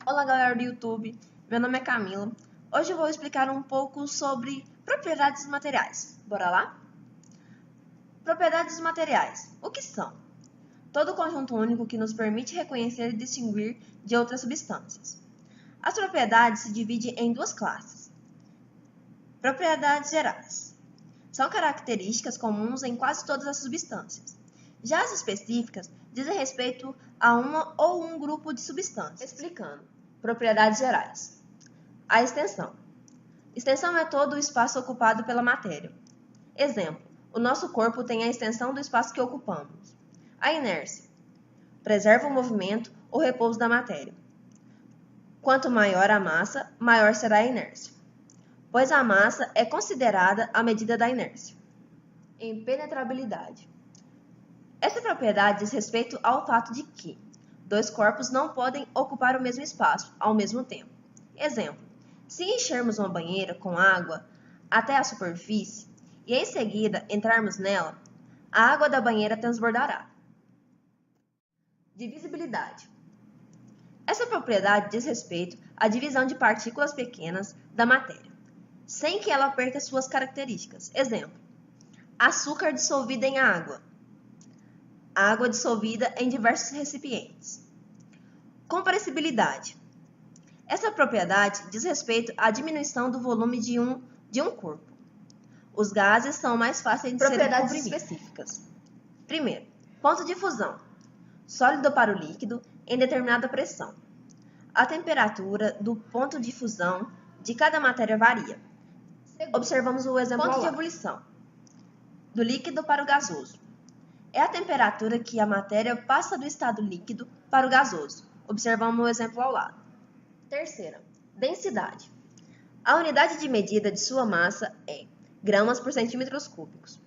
Olá galera do YouTube, meu nome é Camila. Hoje eu vou explicar um pouco sobre propriedades dos materiais. Bora lá? Propriedades dos materiais. O que são? Todo conjunto único que nos permite reconhecer e distinguir de outras substâncias. As propriedades se dividem em duas classes. Propriedades gerais. São características comuns em quase todas as substâncias. Já as específicas dizem respeito a uma ou um grupo de substâncias. Explicando. Propriedades gerais. A extensão. Extensão é todo o espaço ocupado pela matéria. Exemplo, o nosso corpo tem a extensão do espaço que ocupamos. A inércia. Preserva o movimento ou repouso da matéria. Quanto maior a massa, maior será a inércia, pois a massa é considerada a medida da inércia. Impenetrabilidade. Essa propriedade diz respeito ao fato de que dois corpos não podem ocupar o mesmo espaço ao mesmo tempo. Exemplo, se enchermos uma banheira com água até a superfície e em seguida entrarmos nela, a água da banheira transbordará. Divisibilidade. Essa propriedade diz respeito à divisão de partículas pequenas da matéria, sem que ela perca suas características. Exemplo, açúcar dissolvido em água dissolvida em diversos recipientes. Compressibilidade. Essa propriedade diz respeito à diminuição do volume de um corpo. Os gases são mais fáceis de serem comprimidos. Específicas. Primeiro, ponto de fusão. Sólido para o líquido em determinada pressão. A temperatura do ponto de fusão de cada matéria varia. Observamos o exemplo ponto de ebulição. Do líquido para o gasoso. É a temperatura que a matéria passa do estado líquido para o gasoso. Observamos o exemplo ao lado. Terceira, densidade. A unidade de medida de sua massa é gramas por centímetros cúbicos.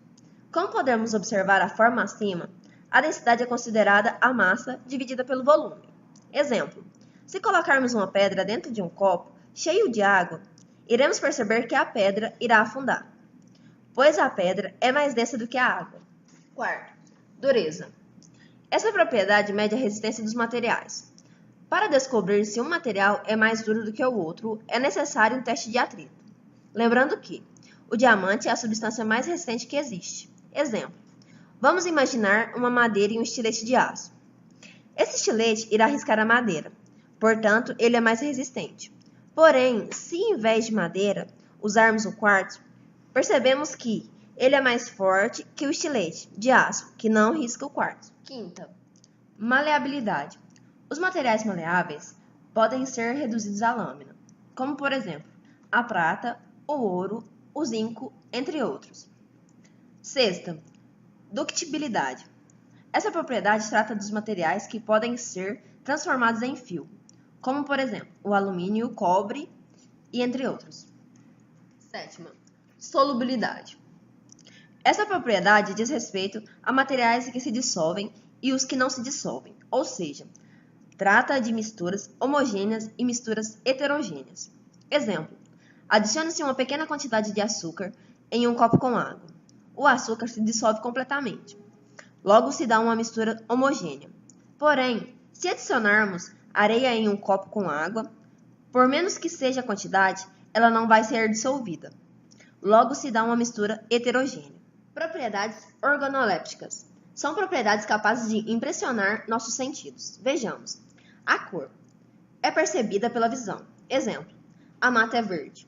Como podemos observar a forma acima, a densidade é considerada a massa dividida pelo volume. Exemplo, se colocarmos uma pedra dentro de um copo cheio de água, iremos perceber que a pedra irá afundar, pois a pedra é mais densa do que a água. Quarto, dureza. Essa propriedade mede a resistência dos materiais. Para descobrir se um material é mais duro do que o outro, é necessário um teste de atrito. Lembrando que o diamante é a substância mais resistente que existe. Exemplo, vamos imaginar uma madeira e um estilete de aço. Esse estilete irá riscar a madeira, portanto, ele é mais resistente. Porém, se em vez de madeira usarmos o quartzo, percebemos que ele é mais forte que o estilete de aço, que não risca o quartzo. Quinta, maleabilidade. Os materiais maleáveis podem ser reduzidos à lâmina, como por exemplo, a prata, o ouro, o zinco, entre outros. Sexta, ductibilidade. Essa propriedade trata dos materiais que podem ser transformados em fio, como por exemplo, o alumínio, o cobre e entre outros. Sétima, solubilidade. Essa propriedade diz respeito a materiais que se dissolvem e os que não se dissolvem, ou seja, trata de misturas homogêneas e misturas heterogêneas. Exemplo, adicione-se uma pequena quantidade de açúcar em um copo com água. O açúcar se dissolve completamente. Logo se dá uma mistura homogênea. Porém, se adicionarmos areia em um copo com água, por menos que seja a quantidade, ela não vai ser dissolvida. Logo se dá uma mistura heterogênea. Propriedades organolépticas. São propriedades capazes de impressionar nossos sentidos. Vejamos. A cor é percebida pela visão. Exemplo, a mata é verde.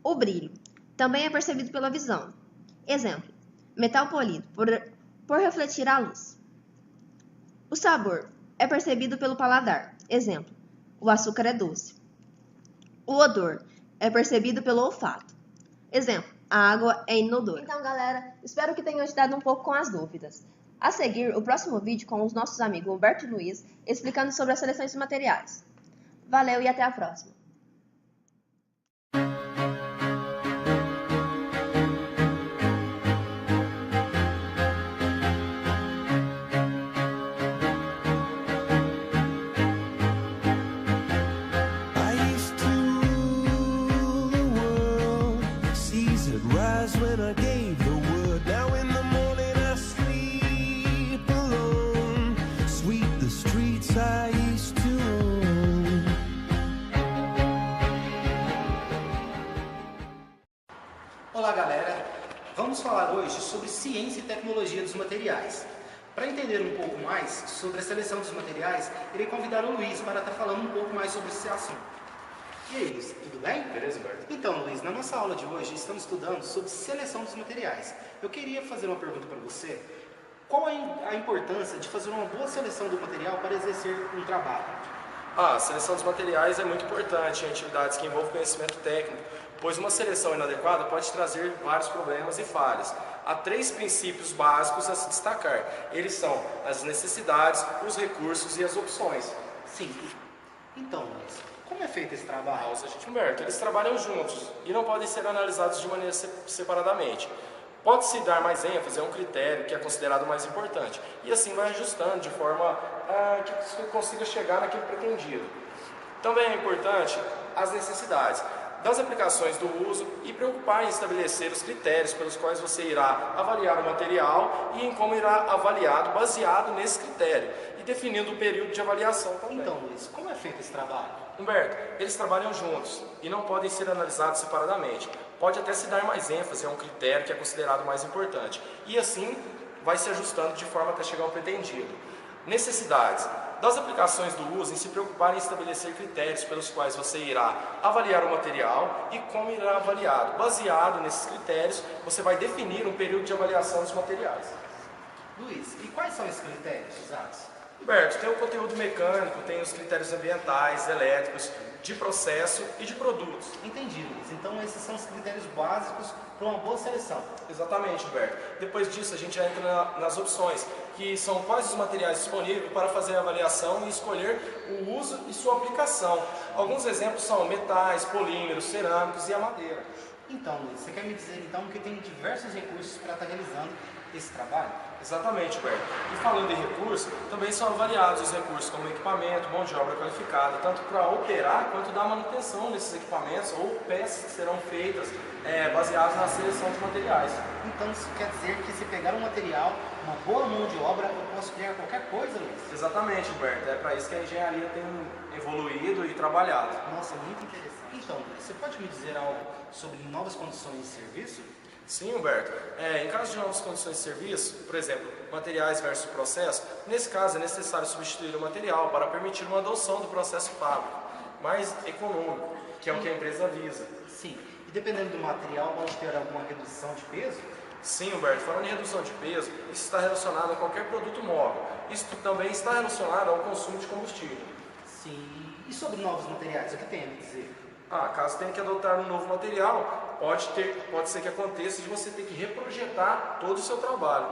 O brilho também é percebido pela visão. Exemplo, metal polido por refletir a luz. O sabor é percebido pelo paladar. Exemplo, o açúcar é doce. O odor é percebido pelo olfato. Exemplo, a água é inodora. Então, galera, espero que tenham ajudado um pouco com as dúvidas. A seguir, o próximo vídeo com os nossos amigos Humberto e Luiz, explicando sobre as seleções de materiais. Valeu e até a próxima! When I gave the word, now in the morning I sleep alone. Sweep the streets I used to own. Olá galera, vamos falar hoje sobre ciência e tecnologia dos materiais. Para entender um pouco mais sobre a seleção dos materiais, irei convidar o Luiz para estar falando um pouco mais sobre esse assunto. E aí, Luiz, tudo bem? Beleza, Humberto? Então, Luiz, na nossa aula de hoje estamos estudando sobre seleção dos materiais. Eu queria fazer uma pergunta para você. Qual é a importância de fazer uma boa seleção do material para exercer um trabalho? A seleção dos materiais é muito importante em atividades que envolvem conhecimento técnico, pois uma seleção inadequada pode trazer vários problemas e falhas. Há 3 princípios básicos a se destacar. Eles são as necessidades, os recursos e as opções. Sim. Então, Luiz, como é feito esse trabalho? Humberto, eles trabalham juntos e não podem ser analisados de maneira separadamente. Pode-se dar mais ênfase a um critério que é considerado mais importante e assim vai ajustando de forma que você consiga chegar naquele pretendido. Também é importante as necessidades das aplicações do uso e preocupar em estabelecer os critérios pelos quais você irá avaliar o material e em como irá avaliado baseado nesse critério e definindo o período de avaliação também. Então, Luiz, como é feito esse trabalho? Humberto, eles trabalham juntos e não podem ser analisados separadamente. Pode até se dar mais ênfase a um critério que é considerado mais importante e assim vai se ajustando de forma até chegar ao pretendido. Necessidades das aplicações do uso em se preocupar em estabelecer critérios pelos quais você irá avaliar o material e como irá avaliado. Baseado nesses critérios, você vai definir um período de avaliação dos materiais. Luiz, e quais são esses critérios usados? Humberto, tem o conteúdo mecânico, tem os critérios ambientais, elétricos, de processo e de produtos. Entendi, Luiz. Então esses são os critérios básicos para uma boa seleção. Exatamente, Humberto. Depois disso a gente já entra nas opções, que são quais os materiais disponíveis para fazer a avaliação e escolher o uso e sua aplicação. Alguns exemplos são metais, polímeros, cerâmicos e a madeira. Então, Luiz, você quer me dizer então que tem diversos recursos para estar realizando esse trabalho? Exatamente, Humberto. E falando em recursos, também são avaliados os recursos como equipamento, mão de obra qualificada, tanto para operar quanto dar manutenção desses equipamentos ou peças que serão feitas baseadas na seleção de materiais. Então isso quer dizer que se pegar um material, uma boa mão de obra, eu posso criar qualquer coisa, Luiz? Exatamente, Humberto. É para isso que a engenharia tem evoluído e trabalhado. Nossa, muito interessante. Então, você pode me dizer algo sobre novas condições de serviço? Sim, Humberto. Em caso de novas condições de serviço, por exemplo, materiais versus processo, nesse caso é necessário substituir o material para permitir uma adoção do processo fábrico mais econômico, que é o que a empresa visa. Sim. E dependendo do material, pode ter alguma redução de peso? Sim, Humberto. Falando em redução de peso, isso está relacionado a qualquer produto móvel. Isso também está relacionado ao consumo de combustível. Sim. E sobre novos materiais, o que tem a me dizer? Caso tenha que adotar um novo material, pode ser que aconteça de você ter que reprojetar todo o seu trabalho.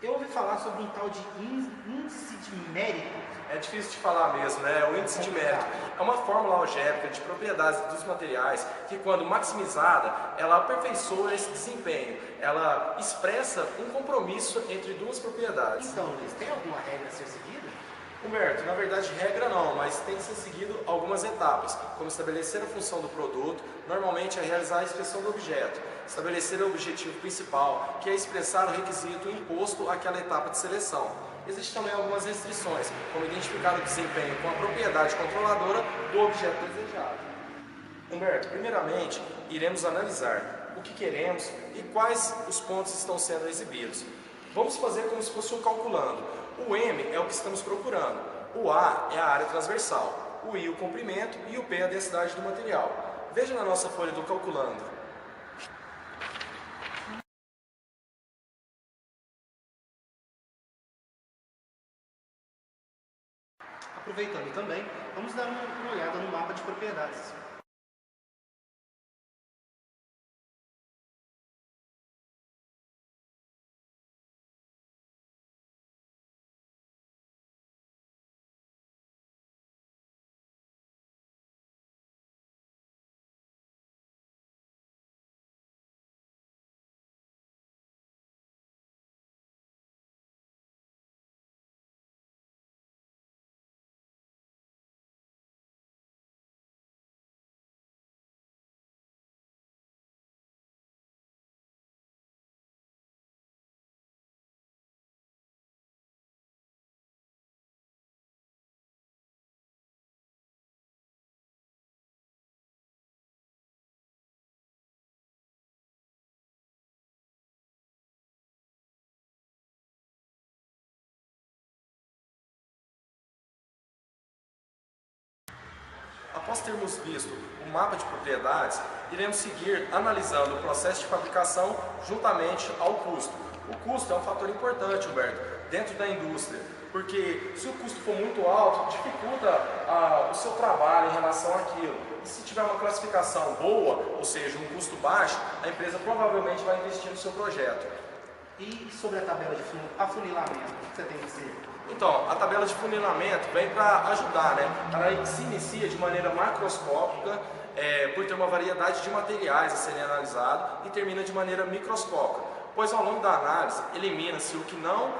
Eu ouvi falar sobre um tal de índice de mérito. É difícil de falar mesmo, né? O índice de mérito é uma fórmula algébrica de propriedades dos materiais que, quando maximizada, ela aperfeiçoa esse desempenho. Ela expressa um compromisso entre duas propriedades. Então, Luiz, tem alguma regra a ser seguida? Humberto, na verdade regra não, mas tem que ser seguido algumas etapas, como estabelecer a função do produto, normalmente é realizar a inspeção do objeto, estabelecer o objetivo principal, que é expressar o requisito imposto àquela etapa de seleção. Existem também algumas restrições, como identificar o desempenho com a propriedade controladora do objeto desejado. Humberto, primeiramente, iremos analisar o que queremos e quais os pontos estão sendo exibidos. Vamos fazer como se fosse um calculando. O M é o que estamos procurando, o A é a área transversal, o I o comprimento e o P é a densidade do material. Veja na nossa folha do calculando. Aproveitando também, vamos dar uma olhada no mapa de propriedades. Após termos visto o mapa de propriedades, iremos seguir analisando o processo de fabricação juntamente ao custo. O custo é um fator importante, Humberto, dentro da indústria, porque se o custo for muito alto, dificulta o seu trabalho em relação àquilo. E se tiver uma classificação boa, ou seja, um custo baixo, a empresa provavelmente vai investir no seu projeto. E sobre a tabela de afunilamento, o que você tem a dizer? Então, a tabela de funilamento vem para ajudar, né? Ela se inicia de maneira macroscópica, por ter uma variedade de materiais a serem analisados, e termina de maneira microscópica, pois ao longo da análise elimina-se o que não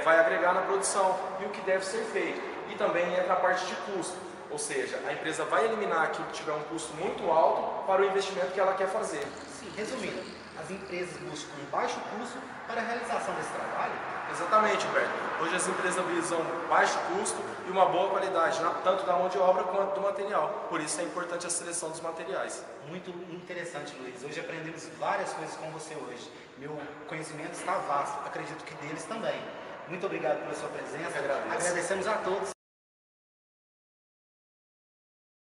vai agregar na produção e o que deve ser feito. E também entra a parte de custo, ou seja, a empresa vai eliminar aquilo que tiver um custo muito alto para o investimento que ela quer fazer. Sim, resumindo, as empresas buscam um baixo custo para a realização desse trabalho? Exatamente, Humberto. Hoje as empresas visam baixo custo e uma boa qualidade, tanto da mão de obra quanto do material. Por isso é importante a seleção dos materiais. Muito interessante, Luiz. Hoje aprendemos várias coisas com você hoje. Meu conhecimento está vasto, acredito que deles também. Muito obrigado pela sua presença. Agradecemos a todos.